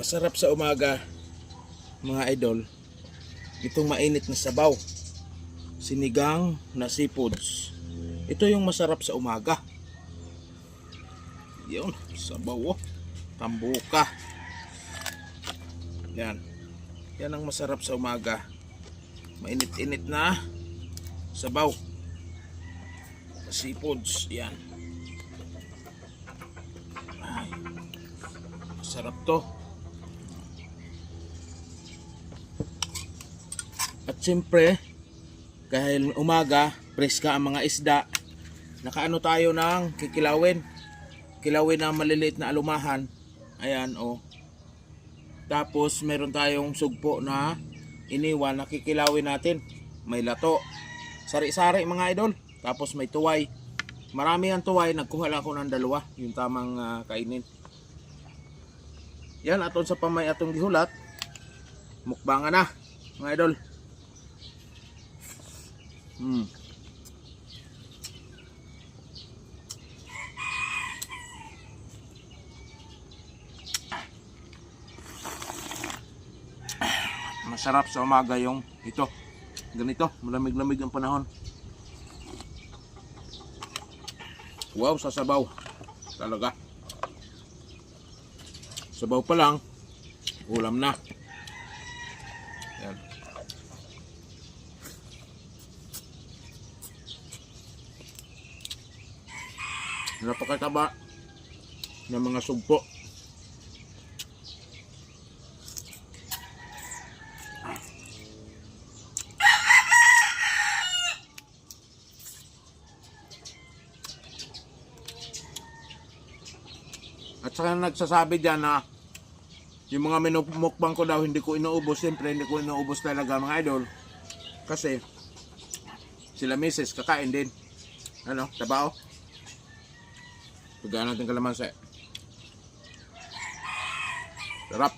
Masarap sa umaga, mga idol, itong mainit na sabaw, sinigang na seafoods. Ito yung masarap sa umaga. Yun, sabaw, tambuka. Yan. Yan ang masarap sa umaga. Mainit-init na sabaw. Seafoods, yan. Ay, masarap to. At siyempre, dahil umaga, preska ang mga isda, nakaano tayo ng kikilawin. Kilawin na maliliit na alumahan. Ayan, oh. Tapos, meron tayong sugpo na iniwan na kikilawin natin. May lato. Sari-sari mga idol. Tapos may tuway. Marami ang tuway. Nagkuha lang ako ng dalawa. Yung tamang kainin. Yan, aton sa pamay atong gihulat. Mukbangan na, mga idol. Masarap sa umaga yung ito. Ganito, malamig-lamig ang panahon. Wow, sa sabaw. Talaga. Sabaw pa lang, ulam na. Yan. Napakataba ng mga sugpo. At saka nagsasabi dyan na yung mga minumukbang ko daw hindi ko inuubos. Siyempre hindi ko inuubos talaga mga idol. Kasi sila misis kakain din. Ano, tabao. Pagkaan natin kalamansi. Sarap.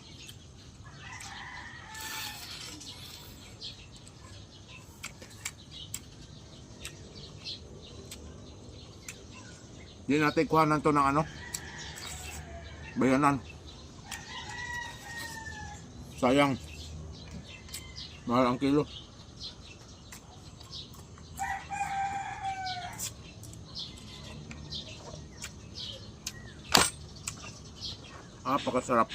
Hindi natin kuhanan to ng ano, bayanan. Sayang. Mahal ang kilo. Napakasarap.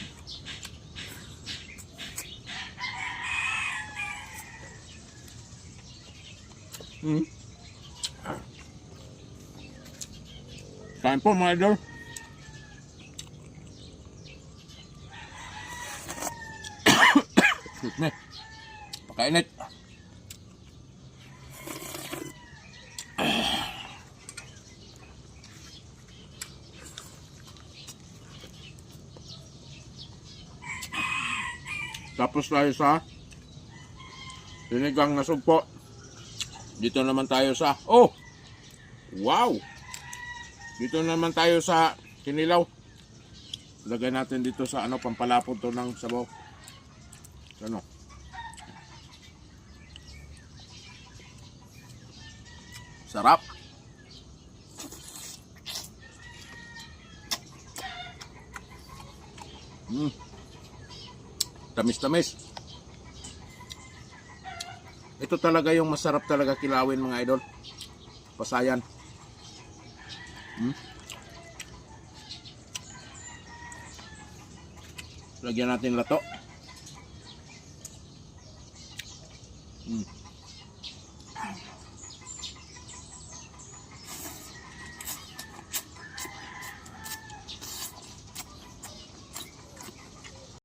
Kain po mga idol. Pakainit. Tapos tayo sa sinigang na sugpo. Dito naman tayo sa wow! Dito naman tayo sa kinilaw. Lagay natin dito sa ano, pampalapot to ng sabaw. Ano? Sarap. Tamis-tamis. Ito talaga yung masarap talaga kilawin mga idol. Pasayan. Lagyan natin lato.